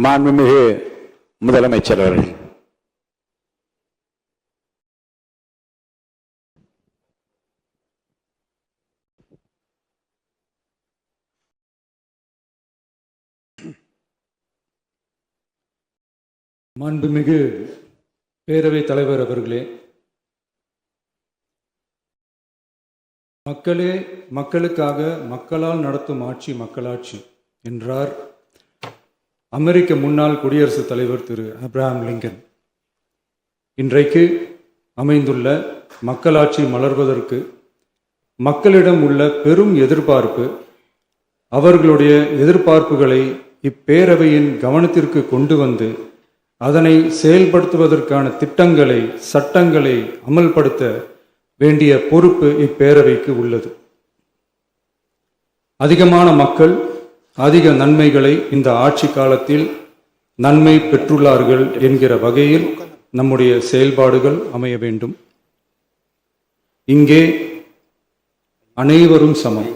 மாண்புமிகு முதலமைச்சர் அவர்கள். மாண்புமிகு பேரவைத் தலைவர் அவர்களே, மக்களே மக்களுக்காக மக்களால் நடத்தும் ஆட்சி மக்களாட்சி என்றார் அமெரிக்க முன்னாள் குடியரசுத் தலைவர் திரு ஆப்ரஹாம் லிங்கன். இன்றைக்கு அமைந்துள்ள மக்களாட்சி மலர்வதற்கு மக்களிடம் உள்ள பெரும் எதிர்பார்ப்பு, அவர்களுடைய எதிர்பார்ப்புகளை இப்பேரவையின் கவனத்திற்கு கொண்டு வந்து அதனை செயல்படுத்துவதற்கான திட்டங்களை, சட்டங்களை அமல்படுத்த வேண்டிய பொறுப்பு இப்பேரவைக்கு உள்ளது. அதிகமான மக்கள் அதிக நன்மைகளை இந்த ஆட்சி காலத்தில் நன்மை பெற்றுள்ளார்கள் என்கிற வகையில் நம்முடைய செயல்பாடுகள் அமைய வேண்டும். இங்கே அனைவரும் சமம்.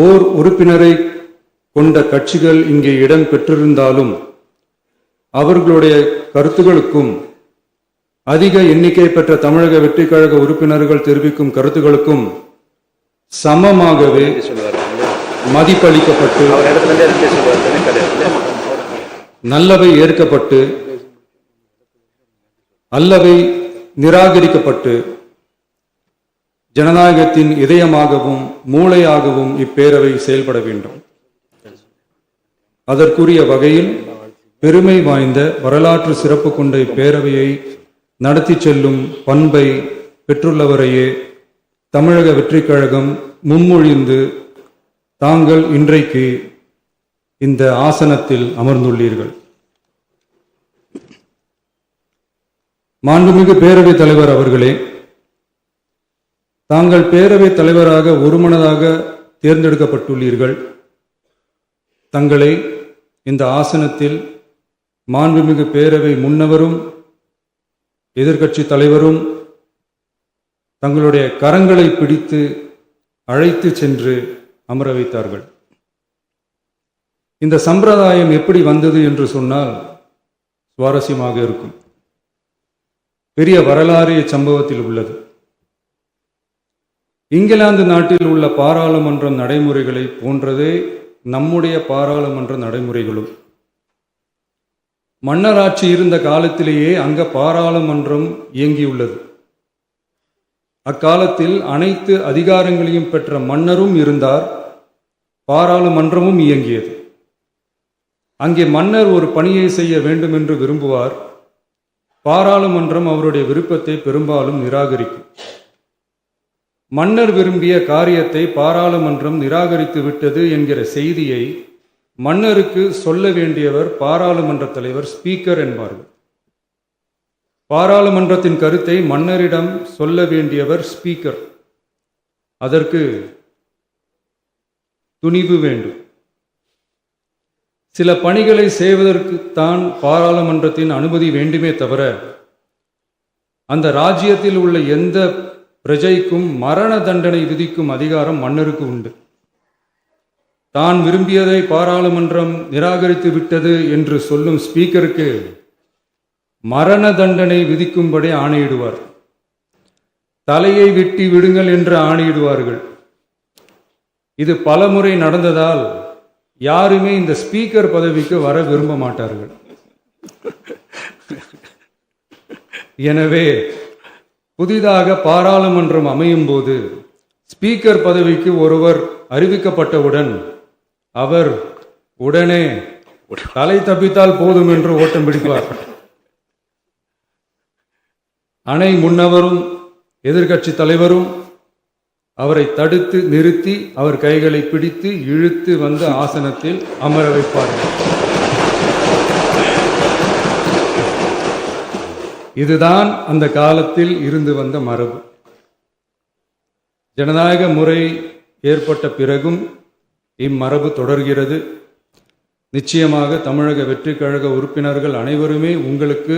ஓர் உறுப்பினரை கொண்ட கட்சிகள் இங்கே இடம் பெற்றிருந்தாலும் அவர்களுடைய கருத்துகளுக்கும் அதிக எண்ணிக்கை பெற்ற தமிழக வெற்றி கழக உறுப்பினர்கள் தெரிவிக்கும் கருத்துகளுக்கும் சமமாகவே மதிப்பளிக்கப்பட்டு நல்லவை ஏற்கப்பட்டு அல்லவை நிராகரிக்கப்பட்டு ஜனநாயகத்தின் இதயமாகவும் மூளையாகவும் இப்பேரவை செயல்பட வேண்டும். அதற்குரிய வகையில் பெருமை வாய்ந்த வரலாற்று சிறப்பு கொண்ட இப்பேரவையை நடத்தி செல்லும் பண்பை பெற்றுள்ளவரையே தமிழக வெற்றி கழகம் முன்மொழிந்து தாங்கள் இன்றைக்கு இந்த ஆசனத்தில் அமர்ந்துள்ளீர்கள். மாண்புமிகு பேரவைத் தலைவர் அவர்களே, தாங்கள் பேரவைத் தலைவராக ஒருமனதாக தேர்ந்தெடுக்கப்பட்டுள்ளீர்கள். தங்களை இந்த ஆசனத்தில் மாண்புமிகு பேரவை முன்னவரும் எதிர்க்கட்சி தலைவரும் தங்களுடைய கரங்களை பிடித்து அழைத்து சென்று அமர வைத்தார்கள். இந்த சம்பிரதாயம் எப்படி வந்தது என்று சொன்னால் சுவாரஸ்யமாக இருக்கும். பெரிய வரலாறு சம்பவத்தில் உள்ளது. இங்கிலாந்து நாட்டில் உள்ள பாராளுமன்ற நடைமுறைகளை போன்றதே நம்முடைய பாராளுமன்ற நடைமுறைகளும். மன்னராட்சி இருந்த காலத்திலேயே அங்க பாராளுமன்றம் இயங்கியுள்ளது. அக்காலத்தில் அனைத்து அதிகாரங்களையும் பெற்ற மன்னரும் இருந்தார், பாராளுமன்றமும் இயங்கியது. அங்கே மன்னர் ஒரு பணியை செய்ய வேண்டும் என்று விரும்புவார், பாராளுமன்றம் அவருடைய விருப்பத்தை பெரும்பாலும் நிராகரிக்கும். மன்னர் விரும்பிய காரியத்தை பாராளுமன்றம் நிராகரித்து விட்டது என்கிற செய்தியை மன்னருக்கு சொல்ல வேண்டியவர் பாராளுமன்ற தலைவர், ஸ்பீக்கர் என்பார்கள். பாராளுமன்றத்தின் கருத்தை மன்னரிடம் சொல்ல வேண்டியவர் ஸ்பீக்கர். அதற்கு துணிவு வேண்டும். சில பணிகளை செய்வதற்குத்தான் பாராளுமன்றத்தின் அனுமதி வேண்டுமே தவிர அந்த ராஜ்யத்தில் உள்ள எந்த பிரஜைக்கும் மரண தண்டனை விதிக்கும் அதிகாரம் மன்னருக்கு உண்டு. தான் விரும்பியதை பாராளுமன்றம் நிராகரித்து விட்டது என்று சொல்லும் ஸ்பீக்கருக்கு மரண தண்டனை விதிக்கும்படி ஆணையிடுவார். தலையை வெட்டி விடுங்கள் என்று ஆணையிடுவார்கள். இது பலமுறை நடந்ததால் யாருமே இந்த ஸ்பீக்கர் பதவிக்கு வர விரும்ப மாட்டார்கள். எனவே புதிதாக பாராளுமன்றம் அமையும் போது ஸ்பீக்கர் பதவிக்கு ஒருவர் அறிவிக்கப்பட்டவுடன் அவர் உடனே தலை தப்பித்தால் போதும் என்று ஓட்டம் பிடிப்பார். அணை முன்னவரும் எதிர்க்கட்சி தலைவரும் அவரை தடுத்து நிறுத்தி அவர் கைகளை பிடித்து இழுத்து வந்து ஆசனத்தில் அமர வைப்பார்கள். இதுதான் அந்த காலத்தில் இருந்து வந்த மரபு. ஜனநாயக முறை ஏற்பட்ட பிறகும் இம்மரபு தொடர்கிறது. நிச்சயமாக தமிழக வெற்றி கழக உறுப்பினர்கள் அனைவருமே உங்களுக்கு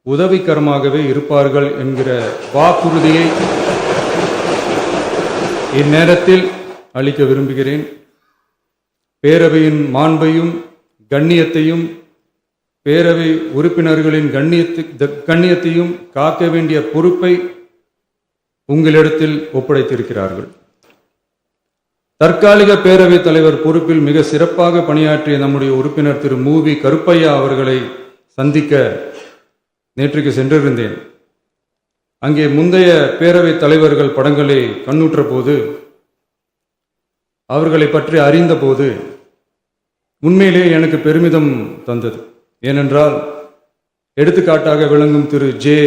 உதவிகரமாகவே இருப்பார்கள் என்கிற வாக்குறுதியை இந்நேரத்தில் அளிக்க விரும்புகிறேன். பேரவையின் மாண்பையும் கண்ணியத்தையும் பேரவை உறுப்பினர்களின் கண்ணியத்தையும் காக்க வேண்டிய பொறுப்பை உங்களிடத்தில் ஒப்படைத்திருக்கிறார்கள். தற்காலிக பேரவைத் தலைவர் பொறுப்பில் மிக சிறப்பாக பணியாற்றிய நம்முடைய உறுப்பினர் திரு மூவி கருப்பையா அவர்களை சந்திக்க நேற்றுக்கு சென்றிருந்தேன். அங்கே முந்தைய பேரவைத் தலைவர்கள் படங்களை கண்ணுற்ற போது, அவர்களை பற்றி அறிந்த போது உண்மையிலேயே எனக்கு பெருமிதம் தந்தது. ஏனென்றால் எடுத்துக்காட்டாக விளங்கும் திரு ஜே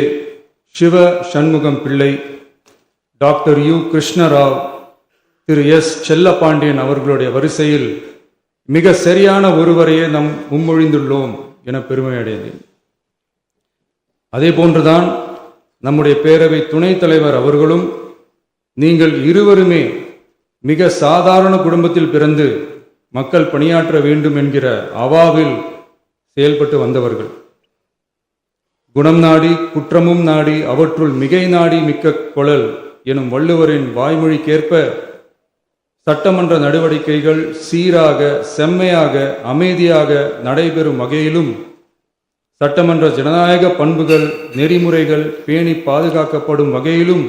சிவ சண்முகம் பிள்ளை, டாக்டர் யு கிருஷ்ணராவ், திரு எஸ் செல்லப்பாண்டியன் அவர்களுடைய வரிசையில் மிக சரியான ஒருவரையே நாம் முன்மொழிந்துள்ளோம் என பெருமை அடைந்தேன். அதே போன்றுதான் நம்முடைய பேரவை துணைத் தலைவர் அவர்களும் நீங்கள் இருவருமே மிக சாதாரண குடும்பத்தில் பிறந்து மக்கள் பணியாற்ற வேண்டும் என்கிற அவாவில் செயல்பட்டு வந்தவர்கள். குணம் நாடி குற்றமும் நாடி அவற்றுள் மிகை நாடி மிக்க கொளல் எனும் வள்ளுவரின் வாய்மொழிக்கேற்ப சட்டமன்ற நடவடிக்கைகள் சீராக, செம்மையாக, அமைதியாக நடைபெறும் வகையிலும் சட்டமன்ற ஜனநாயக பண்புகள் நெறிமுறைகள் பேணி பாதுகாக்கப்படும் வகையிலும்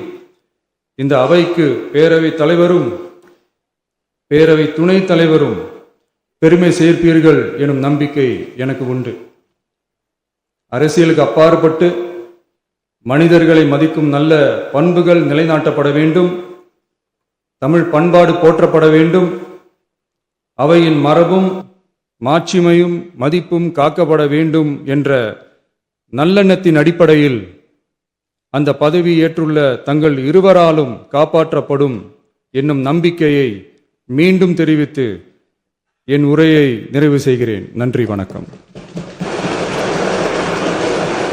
இந்த அவைக்கு பேரவைத் தலைவரும் பேரவை துணைத் தலைவரும் பெருமை சேர்ப்பீர்கள் எனும் நம்பிக்கை எனக்கு உண்டு. அரசியலுக்கு அப்பாற்பட்டு மனிதர்களை மதிக்கும் நல்ல பண்புகள் நிலைநாட்டப்பட வேண்டும். தமிழ் பண்பாடு போற்றப்பட வேண்டும். அவையின் மரபும் மாட்சிமையும் மதிப்பும் காக்கப்பட வேண்டும் என்ற நல்லெண்ணத்தின் அடிப்படையில் அந்த பதவி ஏற்றுள்ள தங்கள் இருவராலும் காப்பாற்றப்படும் என்னும் நம்பிக்கையை மீண்டும் தெரிவித்து என் உரையை நிறைவு செய்கிறேன். நன்றி, வணக்கம்.